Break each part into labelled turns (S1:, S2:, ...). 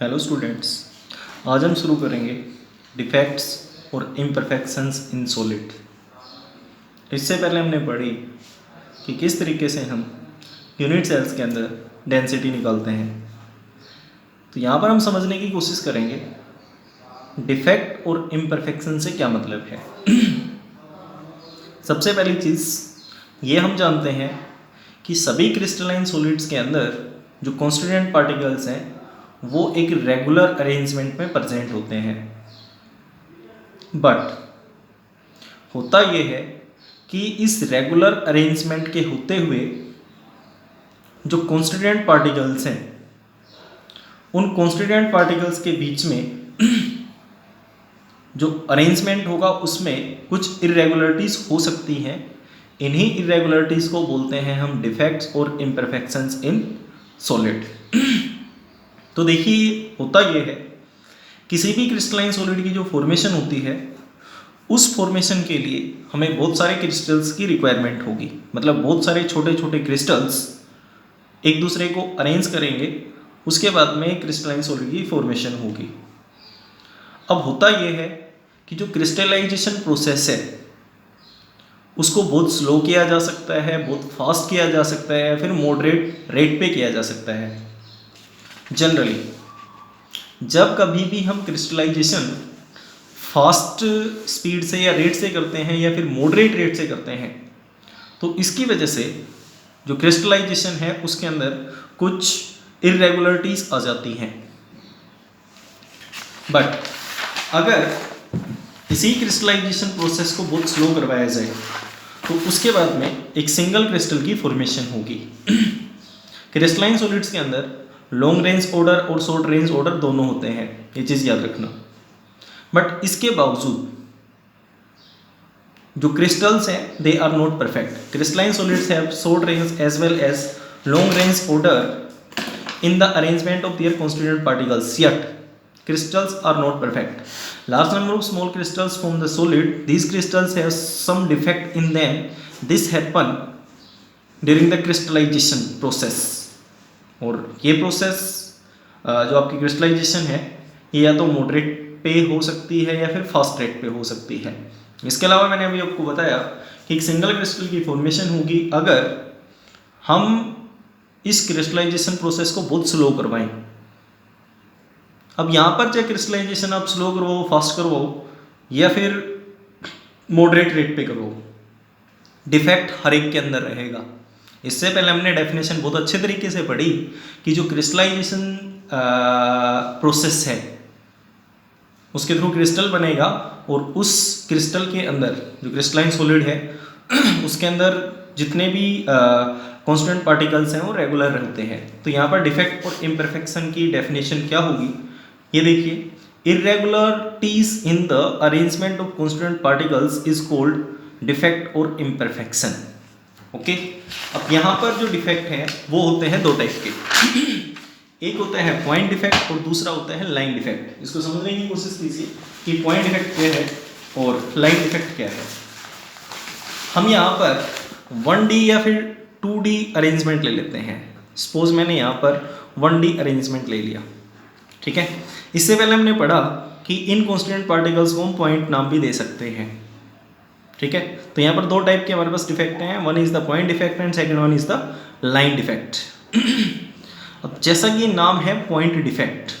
S1: Hello students, आज हम शुरू करेंगे डिफेक्ट्स और इम्परफेक्शंस इन सॉलिड। इससे पहले हमने पढ़ी कि किस तरीके से हम यूनिट सेल्स के अंदर डेंसिटी निकालते हैं। तो यहाँ पर हम समझने की कोशिश करेंगे डिफेक्ट और इम्परफेक्शन से क्या मतलब है। सबसे पहली चीज़ ये हम जानते हैं कि सभी क्रिस्टलाइन सॉलिड्स के अंदर जो कॉन्स्टिट्यूएंट पार्टिकल्स हैं वो एक रेगुलर अरेंजमेंट में प्रेजेंट होते हैं। बट होता ये है कि इस रेगुलर अरेंजमेंट के होते हुए जो कॉन्स्टिट्यूएंट पार्टिकल्स हैं उन कॉन्स्टिट्यूएंट पार्टिकल्स के बीच में जो अरेंजमेंट होगा उसमें कुछ इरेगुलरिटीज़ हो सकती हैं। इन्हीं इरेगुलरिटीज़ को बोलते हैं हम डिफेक्ट्स और इम्परफेक्शंस इन सॉलिड। तो देखिए होता यह है किसी भी क्रिस्टलाइन सॉलिड की जो फॉर्मेशन होती है उस फॉर्मेशन के लिए हमें बहुत सारे क्रिस्टल्स की रिक्वायरमेंट होगी। मतलब बहुत सारे छोटे छोटे क्रिस्टल्स एक दूसरे को अरेंज करेंगे, उसके बाद में क्रिस्टलाइन सॉलिड की फॉर्मेशन होगी। अब होता यह है कि जो क्रिस्टलाइजेशन प्रोसेस है उसको बहुत स्लो किया जा सकता है, बहुत फास्ट किया जा सकता है, फिर मॉडरेट रेट पे किया जा सकता है। जनरली जब कभी भी हम क्रिस्टलाइजेशन फास्ट स्पीड से या रेट से करते हैं या फिर मॉडरेट रेट से करते हैं तो इसकी वजह से जो क्रिस्टलाइजेशन है उसके अंदर कुछ इरेगुलरिटीज़ आ जाती हैं। बट अगर इसी क्रिस्टलाइजेशन प्रोसेस को बहुत स्लो करवाया जाए तो उसके बाद में एक सिंगल क्रिस्टल की फॉर्मेशन होगी। क्रिस्टलाइन सॉलिड्स के अंदर लॉन्ग रेंज ऑर्डर और शॉर्ट रेंज ऑर्डर दोनों होते हैं, ये चीज़ याद रखना। बट इसके बावजूद जो क्रिस्टल्स हैं they are not perfect. Crystalline solids have short range as well as long range order in the arrangement of their constituent particles, yet crystals are not perfect. Large number of small crystals form the solid. These crystals have some defect in them. This happen during the crystallization process. और ये process जो आपकी crystallisation है ये या तो moderate पे हो सकती है या फिर फास्ट रेट पे हो सकती है। इसके अलावा मैंने अभी आपको बताया कि एक सिंगल क्रिस्टल की फॉर्मेशन होगी अगर हम इस क्रिस्टलाइजेशन प्रोसेस को बहुत स्लो करवाएं। अब यहाँ पर चाहे क्रिस्टलाइजेशन आप स्लो करवाओ, फास्ट करवाओ या फिर मॉडरेट रेट पे करवाओ, डिफेक्ट हर एक के अंदर रहेगा। इससे पहले हमने डेफिनेशन बहुत अच्छे तरीके से पढ़ी कि जो क्रिस्टलाइजेशन प्रोसेस है उसके थ्रू क्रिस्टल बनेगा और उस क्रिस्टल के अंदर जो क्रिस्टलाइन सॉलिड है उसके अंदर जितने भी कॉन्स्टेंट पार्टिकल्स हैं वो रेगुलर रहते हैं। तो यहाँ पर डिफेक्ट और इम्परफेक्शन की डेफिनेशन क्या होगी ये देखिए, irregularities in the arrangement of constant particles is called defect और इम्परफेक्शन। ओके, अब यहाँ पर जो डिफेक्ट है वो होते हैं दो टाइप के। एक होता है पॉइंट डिफेक्ट और दूसरा होता है लाइन डिफेक्ट। इसको समझने की कोशिश कीजिए कि पॉइंट डिफेक्ट क्या है और लाइन डिफेक्ट क्या है। हम यहाँ पर 1D या फिर 2D अरेंजमेंट ले लेते हैं। सपोज मैंने यहाँ पर 1D अरेंजमेंट ले लिया, ठीक है। इससे पहले हमने पढ़ा कि इन कॉन्स्टेंट पार्टिकल्स को हम पॉइंट नाम भी दे सकते हैं, ठीक है। तो यहाँ पर दो टाइप के हमारे पास डिफेक्ट हैं, one is the point defect and second one is the line defect. अब जैसा कि नाम है पॉइंट डिफेक्ट,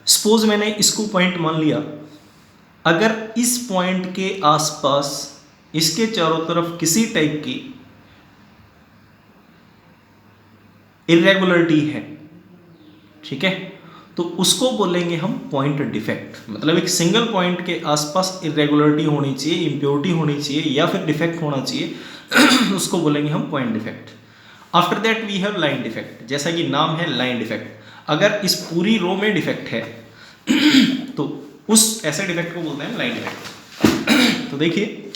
S1: सपोज मैंने इसको पॉइंट मान लिया, अगर इस पॉइंट के आसपास इसके चारों तरफ किसी टाइप की इरेगुलरिटी है, ठीक है, तो उसको बोलेंगे हम पॉइंट डिफेक्ट। मतलब एक सिंगल पॉइंट के आसपास इरेगुलरिटी होनी चाहिए, इम्प्योरिटी होनी चाहिए या फिर डिफेक्ट होना चाहिए उसको बोलेंगे हम point defect. After that we have line defect, जैसा कि नाम है लाइन डिफेक्ट। अगर इस पूरी रो में डिफेक्ट है तो उस ऐसे डिफेक्ट को बोलते हैं लाइन डिफेक्ट। तो देखिए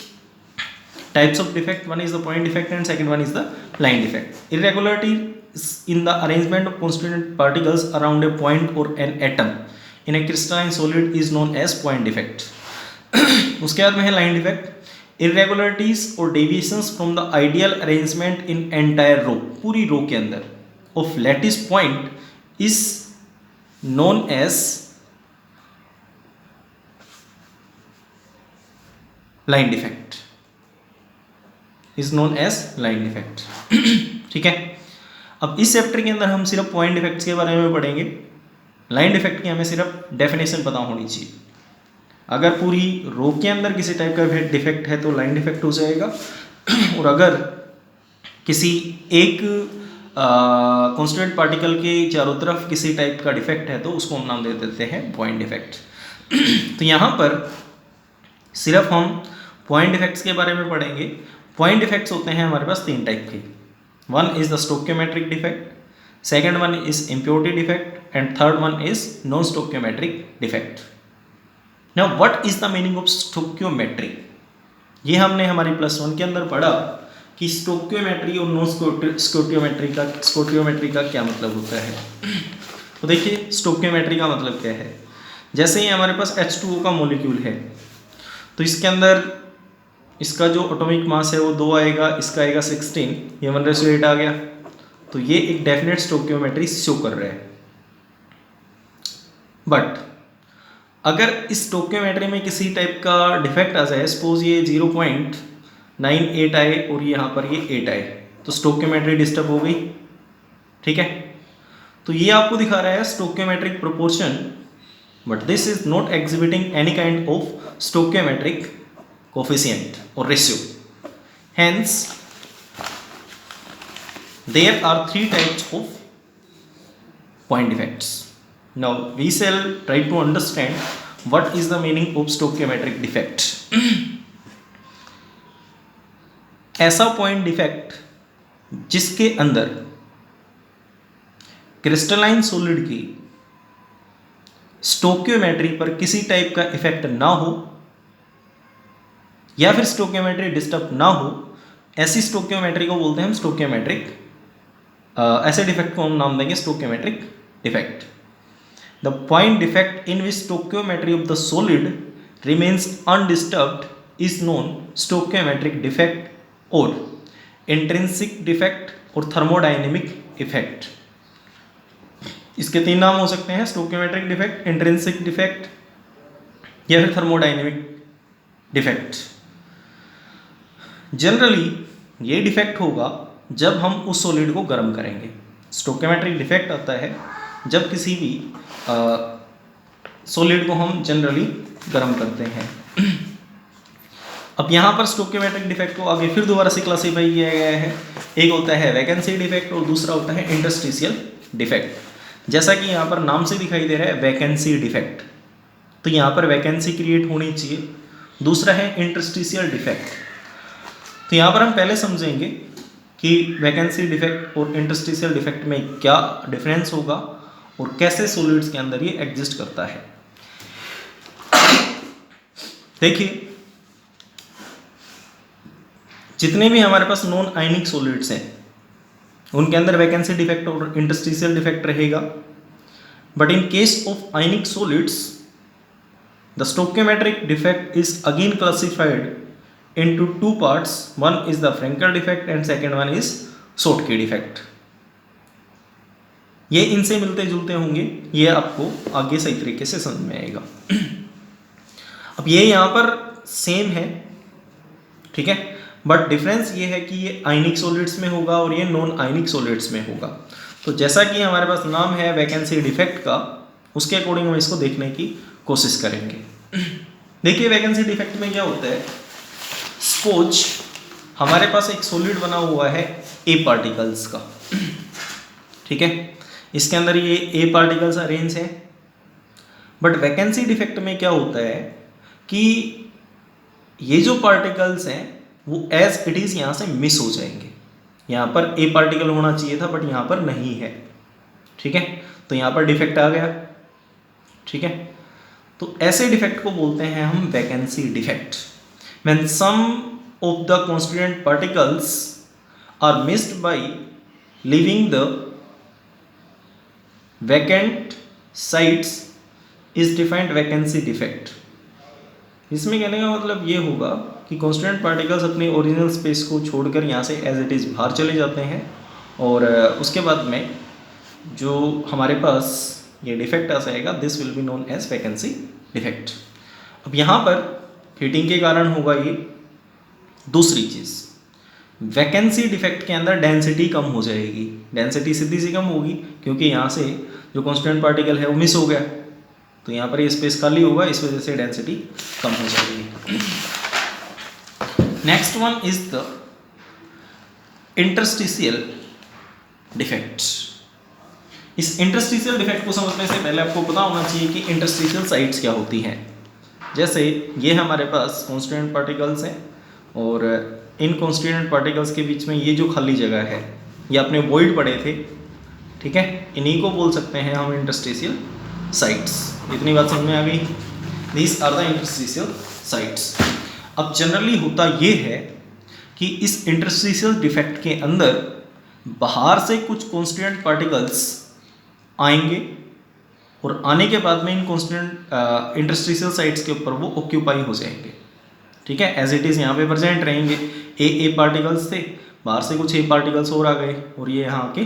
S1: types of defect, one is the point defect and second one is the line defect. Irregularity in the arrangement of constituent particles around a point or an atom in a crystalline solid is known as point defect. उसके बाद में है line defect, irregularities or deviations from the ideal arrangement in entire row, पूरी रो के अंदर of lattice point is known as line defect, is known as line defect. ठीक है, अब इस चैप्टर के अंदर हम सिर्फ पॉइंट डिफेक्ट्स के बारे में पढ़ेंगे। लाइन डिफेक्ट की हमें सिर्फ डेफिनेशन पता होनी चाहिए। अगर पूरी रो के अंदर किसी टाइप का डिफेक्ट है तो लाइन डिफेक्ट हो जाएगा, और अगर किसी एक कॉन्स्टिट्यूएंट पार्टिकल के चारों तरफ किसी टाइप का डिफेक्ट है तो उसको हम नाम दे देते हैं पॉइंट डिफेक्ट। तो यहाँ पर सिर्फ हम पॉइंट डिफेक्ट्स के बारे में पढ़ेंगे। पॉइंट डिफेक्ट्स होते हैं हमारे पास तीन टाइप के। One is the stoichiometric defect, second one is impurity defect, and third one is non stoichiometric defect. Now what is the meaning of stoichiometry? ये हमने हमारी +1 के अंदर पढ़ा कि स्टोक्योमेट्री और नॉन स्टोक्योमेट्री का क्या मतलब होता है। तो देखिए स्टोक्योमेट्री का मतलब क्या है। जैसे ही हमारे पास H2O का मॉलिक्यूल है तो इसके अंदर इसका जो एटॉमिक मास है वो 2 आएगा, इसका आएगा 16, ये 1/8 आ गया। तो ये एक डेफिनेट स्टोक्योमेट्री शो कर रहा है। बट अगर इस स्टोक्योमेट्री में किसी टाइप का डिफेक्ट आ जाए, सपोज ये 0.98 आए और यहाँ पर ये 8 आए, तो स्टोक्योमेट्री डिस्टर्ब हो गई। ठीक है, तो ये आपको दिखा रहा है stoichiometric proportion, but this is not exhibiting any kind of stoichiometric coefficient or ratio. Hence, there are 3 types of point defects. Now, we shall try to understand what is the meaning of stoichiometric defect. ऐसा point defect जिसके अंदर crystalline solid की stoichiometry पर किसी type का effect ना हो या फिर स्टोक्योमेट्री डिस्टर्ब ना हो, ऐसी स्टोक्योमेट्री को बोलते हैं हम स्टोक्योमेट्रिक, ऐसे डिफेक्ट को हम नाम देंगे stoichiometric defect. The point defect in which stoichiometry of the solid remains undisturbed is known stoichiometric defect और इंट्रिंसिक डिफेक्ट और थर्मोडायनेमिक इफेक्ट। इसके 3 नाम हो सकते हैं, स्टोक्योमेट्रिक डिफेक्ट, इंट्रिंसिक डिफेक्ट या फिर थर्मोडायनेमिक डिफेक्ट। जनरली ये डिफेक्ट होगा जब हम उस सॉलिड को गर्म करेंगे। स्टोक्योमेट्रिक डिफेक्ट आता है जब किसी भी सॉलिड को हम जनरली गर्म करते हैं। अब यहाँ पर स्टोक्योमेट्रिक डिफेक्ट को आगे फिर दोबारा से क्लासीफाई किया गया है। एक होता है वैकेंसी डिफेक्ट और दूसरा होता है इंटरस्टिशियल डिफेक्ट। जैसा कि यहाँ पर नाम से दिखाई दे रहा है वैकेंसी डिफेक्ट, तो यहाँ पर वैकेंसी क्रिएट होनी चाहिए। दूसरा है इंटरस्टिशियल डिफेक्ट। तो यहाँ पर हम पहले समझेंगे कि वैकेंसी डिफेक्ट और इंटरस्टिशियल डिफेक्ट में क्या डिफरेंस होगा और कैसे सॉलिड्स के अंदर ये एग्जिस्ट करता है। देखिए जितने भी हमारे पास नॉन आयनिक सॉलिड्स हैं उनके अंदर वैकेंसी डिफेक्ट और इंटरस्टिशियल डिफेक्ट रहेगा, but in case of ionic solids the stoichiometric defect is again classified into 2 parts. One is the Frenkel defect and second one is Schottky defect. ये इनसे मिलते जुलते होंगे, ये आपको आगे सही तरीके से समझ में आएगा। अब ये यहाँ पर सेम है, ठीक है, बट डिफरेंस ये है कि ये आयनिक सॉलिड्स में होगा और ये नॉन आयनिक सॉलिड्स में होगा। तो जैसा कि हमारे पास नाम है वैकेंसी डिफेक्ट का, उसके अकॉर्डिंग हम इसको देखने की कोशिश करेंगे। देखिए वैकेंसी डिफेक्ट में क्या होता है, सपोज हमारे पास एक सॉलिड बना हुआ है ए पार्टिकल्स का, ठीक है, इसके अंदर ये ए पार्टिकल्स अरेंज हैं, बट वैकेंसी डिफेक्ट में क्या होता है कि ये जो पार्टिकल्स हैं वो एज इट इज यहाँ से मिस हो जाएंगे। यहाँ पर ए पार्टिकल होना चाहिए था बट यहाँ पर नहीं है, ठीक है, तो यहाँ पर डिफेक्ट आ गया, ठीक है। तो ऐसे डिफेक्ट को बोलते हैं हम vacancy defect. When some of the constituent particles are missed by leaving the vacant sites is defined vacancy defect. इसमें कहने का मतलब ये होगा कि कॉन्स्टिट्यूएंट पार्टिकल्स अपनी ओरिजिनल स्पेस को छोड़कर यहाँ से एज इट इज़ बाहर चले जाते हैं और उसके बाद में जो हमारे पास ये डिफेक्ट आ जाएगा, this will be known as vacancy defect. अब यहाँ पर हीटिंग के कारण होगा ये दूसरी चीज़, वैकेंसी डिफेक्ट के अंदर डेंसिटी कम हो जाएगी। डेंसिटी सीधी सी कम होगी क्योंकि यहाँ से जो कॉन्स्टेंट पार्टिकल है वो मिस हो गया, तो यहाँ पर ये स्पेस खाली होगा, इस वजह से डेंसिटी कम हो जाएगी। Next one is the interstitial defect. इस इंटरस्टिशियल डिफेक्ट को समझने से पहले आपको पता होना चाहिए कि इंटरस्टिशियल साइट्स क्या होती हैं। जैसे ये हमारे पास कॉन्स्टिट्यूएंट पार्टिकल्स हैं और इन कॉन्स्टिट्यूएंट पार्टिकल्स के बीच में ये जो खाली जगह है, ये अपने वॉइड पड़े थे, ठीक है, इन्हीं को बोल सकते हैं हम इंटरस्टिशियल साइट्स। इतनी बात समझ में आ गई, these are the interstitial sites. अब जनरली होता ये है कि इस इंटरस्टिशियल डिफेक्ट के अंदर बाहर से कुछ कॉन्स्टिट्यूएंट पार्टिकल्स आएंगे और आने के बाद में इन कॉन्स्टिट्यूएंट इंटरस्टिशियल साइट्स के ऊपर वो ऑक्यूपाई हो जाएंगे, ठीक है, एज इट इज़ यहाँ पे प्रेजेंट रहेंगे। ए पार्टिकल्स थे, बाहर से कुछ ए पार्टिकल्स और आ गए और ये यहाँ के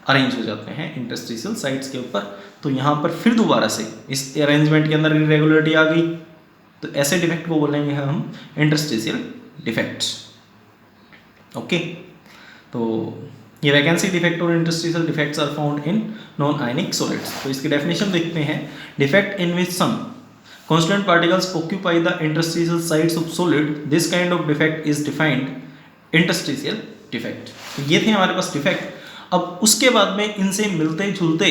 S1: अरेंज हो जाते हैं इंटरस्टिशियल साइट्स के ऊपर। तो यहाँ पर फिर दोबारा से इस अरेंजमेंट के अंदर इरेगुलरिटी आ गई, तो ऐसे डिफेक्ट को बोलेंगे हम इंटरस्टिशियल डिफेक्ट्स। ओके, तो ये वैकेंसी डिफेक्ट और interstitial defects are found in non ionic solids. तो इसकी डेफिनेशन देखते हैं, defect in which some constant particles occupy the interstitial sites of solid, this kind of defect is defined interstitial defect। तो ये थे हमारे पास defect. अब उसके बाद में इनसे मिलते जुलते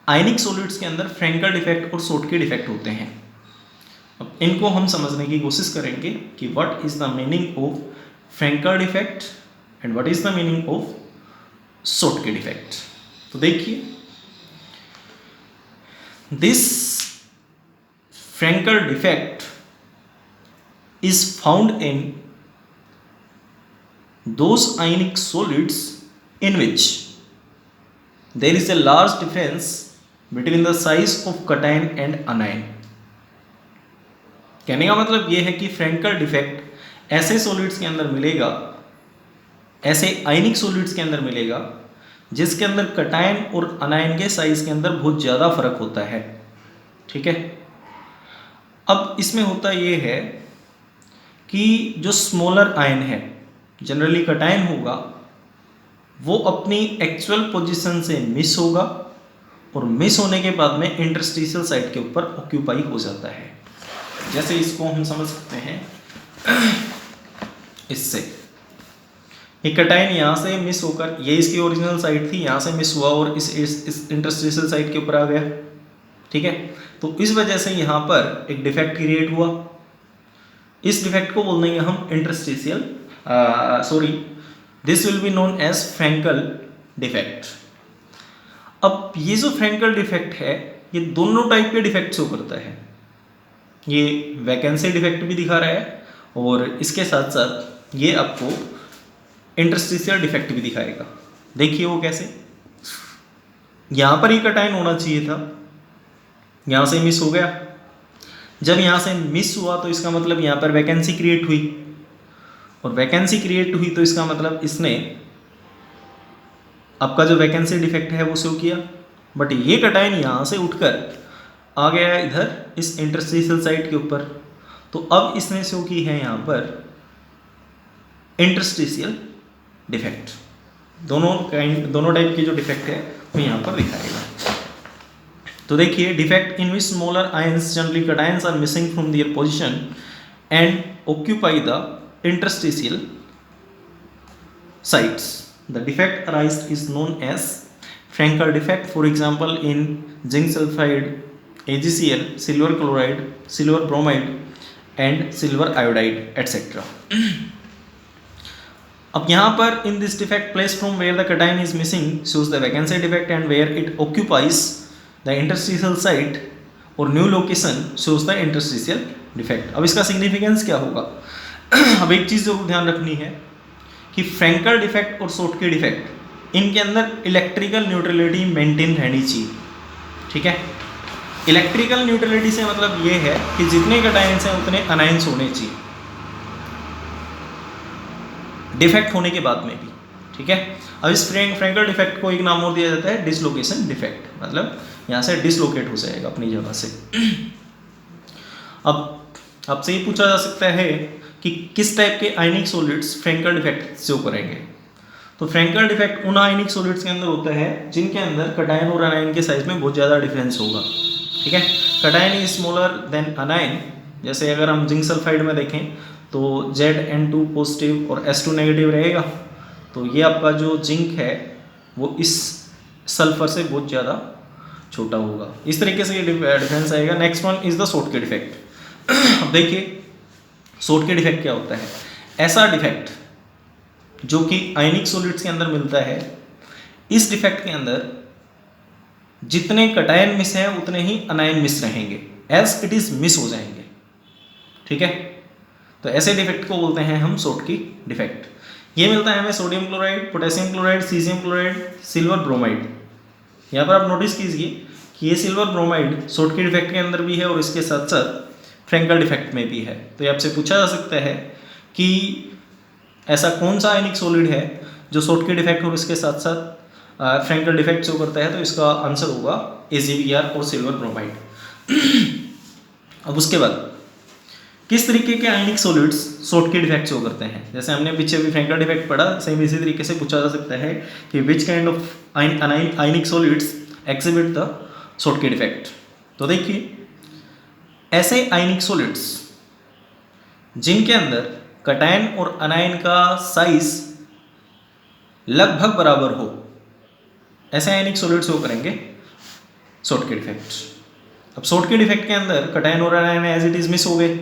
S1: आयनिक सॉलिड्स के अंदर फ्रैंकल डिफेक्ट और शॉर्टकी डिफेक्ट होते हैं। अब इनको हम समझने की कोशिश करेंगे कि what is the meaning of Frenkel defect and what is the meaning of Schottky defect. तो देखिए, this Frankel defect is found in those ionic solids in which there is a large difference between the size of cation and anion। कहने का मतलब यह है कि Frenkel defect ऐसे solids के अंदर मिलेगा, ऐसे आयनिक सॉलिड्स के अंदर मिलेगा जिसके अंदर कटायन और अनायन के साइज के अंदर बहुत ज़्यादा फर्क होता है, ठीक है। अब इसमें होता ये है कि जो स्मॉलर आयन है, जनरली कटायन होगा, वो अपनी एक्चुअल पोजीशन से मिस होगा और मिस होने के बाद में इंटरस्टिशियल साइट के ऊपर ऑक्यूपाई हो जाता है। जैसे इसको हम समझ सकते हैं इससे, ये कटायन यहाँ से मिस होकर, ये इसकी ओरिजिनल साइट थी, यहाँ से मिस हुआ और इस इंटरस्टिशियल साइट के ऊपर आ गया, ठीक है। तो इस वजह से यहाँ पर एक डिफेक्ट क्रिएट हुआ। इस डिफेक्ट को बोल देंगे हम interstitial this will be known as Frenkel defect. अब ये जो फ्रैंकल डिफेक्ट है, ये दोनों टाइप के डिफेक्ट शो करता है। ये वैकेंसी डिफेक्ट भी दिखा रहा है और इसके साथ साथ ये आपको इंटरस्टिशियल डिफेक्ट भी दिखाएगा। देखिए वो कैसे, यहाँ पर ही कटायन होना चाहिए था, यहाँ से मिस हो गया। जब यहाँ से मिस हुआ तो इसका मतलब यहाँ पर वैकेंसी क्रिएट हुई, और वैकेंसी क्रिएट हुई तो इसका मतलब इसने आपका जो वैकेंसी डिफेक्ट है वो शो किया। बट ये कटायन यहाँ से उठकर आ गया इधर इस इंटरस्टिशियल साइट के ऊपर, तो अब इसने शो की है यहाँ पर इंटरस्टिशियल डिफेक्ट। दोनों टाइप के जो डिफेक्ट है वो यहाँ पर दिखाएगा। तो देखिए, defect in which smaller ions generally cations are missing from their position and occupy the interstitial sites. The defect arised is known as Frenkel defect. For example in zinc sulphide, AgCl, silver chloride, silver bromide and silver iodide etcetera. अब यहाँ पर in this defect place from where the cation is missing shows the vacancy defect and where it occupies the interstitial site और new location shows the interstitial defect. अब इसका significance क्या होगा? अब एक चीज़ जरूर ध्यान रखनी है कि फ्रैंकल डिफेक्ट और शॉर्टकी डिफेक्ट, इनके अंदर इलेक्ट्रिकल न्यूट्रलिटी मेंटेन रहनी चाहिए, ठीक है। इलेक्ट्रिकल न्यूट्रलिटी से मतलब ये है कि जितने कटायंस हैं उतने अनायंस होने चाहिए डिफेक्ट होने के बाद में भी, ठीक है। अब इस फ्रैंकल डिफेक्ट को एक नाम और दिया जाता है डिसलोकेशन डिफेक्ट, मतलब यहाँ से डिसलोकेट हो जाएगा अपनी जगह से। अब आपसे ये पूछा जा सकता है कि किस टाइप के ionic solids Frenkel defect show करेंगे। तो फ्रैंकल डिफेक्ट उन आयनिक सॉलिड्स के अंदर होता है जिनके अंदर कटायन और अनायन के साइज में बहुत ज़्यादा डिफरेंस होगा, ठीक है। कटायन इज स्मॉलर देन अनायन, जैसे अगर हम जिंक सल्फाइड में देखें तो Zn2 पॉजिटिव और S2 नेगेटिव रहेगा, तो ये आपका जो जिंक है वो इस सल्फर से बहुत ज़्यादा छोटा होगा। इस तरीके से ये डिफरेंस आएगा। Next one is the shortcut defect. अब देखिए शॉर्टकट डिफेक्ट क्या होता है। ऐसा डिफेक्ट जो कि आयनिक सॉलिड्स के अंदर मिलता है, इस डिफेक्ट के अंदर जितने कटायन मिस हैं उतने ही अनायन मिस रहेंगे, एज इट इज मिस हो जाएंगे, ठीक है। तो ऐसे डिफेक्ट को बोलते हैं हम शॉर्टकट डिफेक्ट। ये मिलता है हमें sodium chloride, potassium chloride, caesium chloride, silver bromide. यहाँ पर आप नोटिस कीजिए कि ये सिल्वर ब्रोमाइड शॉर्टकट डिफेक्ट के अंदर भी है और इसके साथ साथ फ्रैंकल डिफेक्ट में भी है। तो ये आपसे पूछा जा सकता है कि ऐसा कौन सा आयनिक सॉलिड है जो शॉर्टकट डिफेक्ट और इसके साथ साथ फ्रैंकल डिफेक्ट शो करता है, तो इसका आंसर होगा AgBr और सिल्वर ब्रोमाइड। अब उसके बाद किस तरीके के ionic solids shortcut defect show करते हैं, जैसे हमने पीछे भी फ्रैंकल डिफेक्ट पढ़ा, सेम इसी तरीके से पूछा जा सकता है कि which kind of ionic solids exhibit the shortcut defect. तो देखिए ऐसे आयनिक सॉलिड्स जिनके अंदर कटायन और अनायन का साइज लगभग बराबर हो, ऐसे आयनिक सॉलिड्स शो करेंगे शॉर्टकट डिफेक्ट। अब शॉर्टकट डिफेक्ट के अंदर कटायन और anion as it is miss हो गए,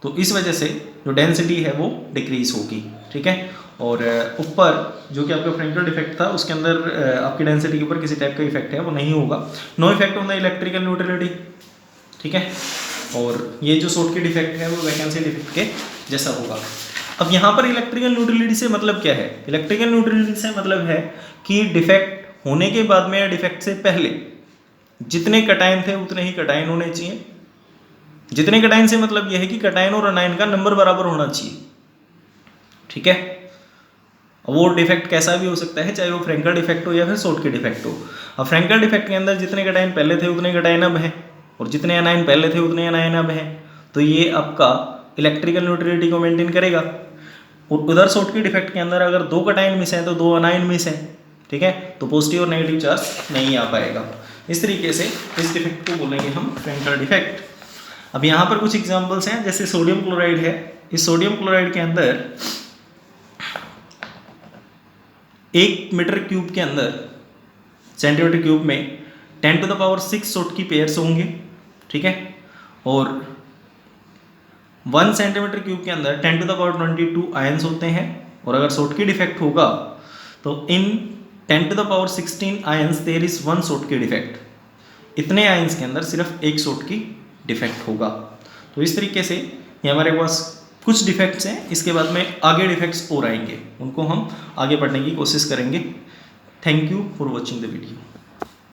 S1: तो इस वजह से जो डेंसिटी है वो डिक्रीज होगी, ठीक है। और ऊपर जो कि आपका फ्रैंकल डिफेक्ट था उसके अंदर आपकी डेंसिटी के ऊपर किसी टाइप का इफेक्ट है वो नहीं होगा, no effect on the electrical neutrality, ठीक है। और ये जो शॉर्टकट डिफेक्ट है वो वैकेंसी डिफेक्ट के जैसा होगा। अब यहाँ पर इलेक्ट्रिकल न्यूट्रलिटी से मतलब क्या है। इलेक्ट्रिकल न्यूट्रलिटी से मतलब है कि डिफेक्ट होने के बाद में या डिफेक्ट से पहले जितने कटायन थे उतने ही कटायन होने चाहिए। जितने कटायन से मतलब यह है कि कटायन और अनायन का नंबर बराबर होना चाहिए, ठीक है। वो डिफेक्ट कैसा भी हो सकता है, चाहे वो फ्रैंकल डिफेक्ट हो या फिर शॉर्टकट डिफेक्ट हो। अब फ्रैंकल डिफेक्ट के अंदर जितने कटायन पहले थे उतने कटायन अब हैं और जितने अनायन पहले थे उतने अनायन अब हैं, तो ये आपका इलेक्ट्रिकल न्यूट्रलिटी को मेंटेन करेगा। और उधर शॉर्टकट डिफेक्ट के अंदर अगर 2 कटायन मिस हैं तो 2 अनायन मिस हैं, ठीक है, तो पॉजिटिव और नेगेटिव चार्ज नहीं आ पाएगा। इस तरीके से इस डिफेक्ट को बोलेंगे हम फ्रैंकल डिफेक्ट। अब यहाँ पर कुछ एग्जांपल्स हैं, जैसे सोडियम क्लोराइड है। इस सोडियम क्लोराइड के अंदर 1 मीटर क्यूब के अंदर सेंटीमीटर क्यूब में 10⁶ शॉर्टकट पेयर्स होंगे, ठीक है। और 1 सेंटीमीटर क्यूब के अंदर 10⁻22 आयंस होते हैं। और अगर शॉर्टकट डिफेक्ट होगा तो in 10⁻16 ions there is 1 shortcut defect. इतने आयंस के अंदर सिर्फ 1 शॉर्टकट डिफेक्ट होगा। तो इस तरीके से ये हमारे पास कुछ डिफेक्ट्स हैं, इसके बाद में आगे डिफेक्ट्स और आएंगे, उनको हम आगे पढ़ने की कोशिश करेंगे। Thank you for watching the video.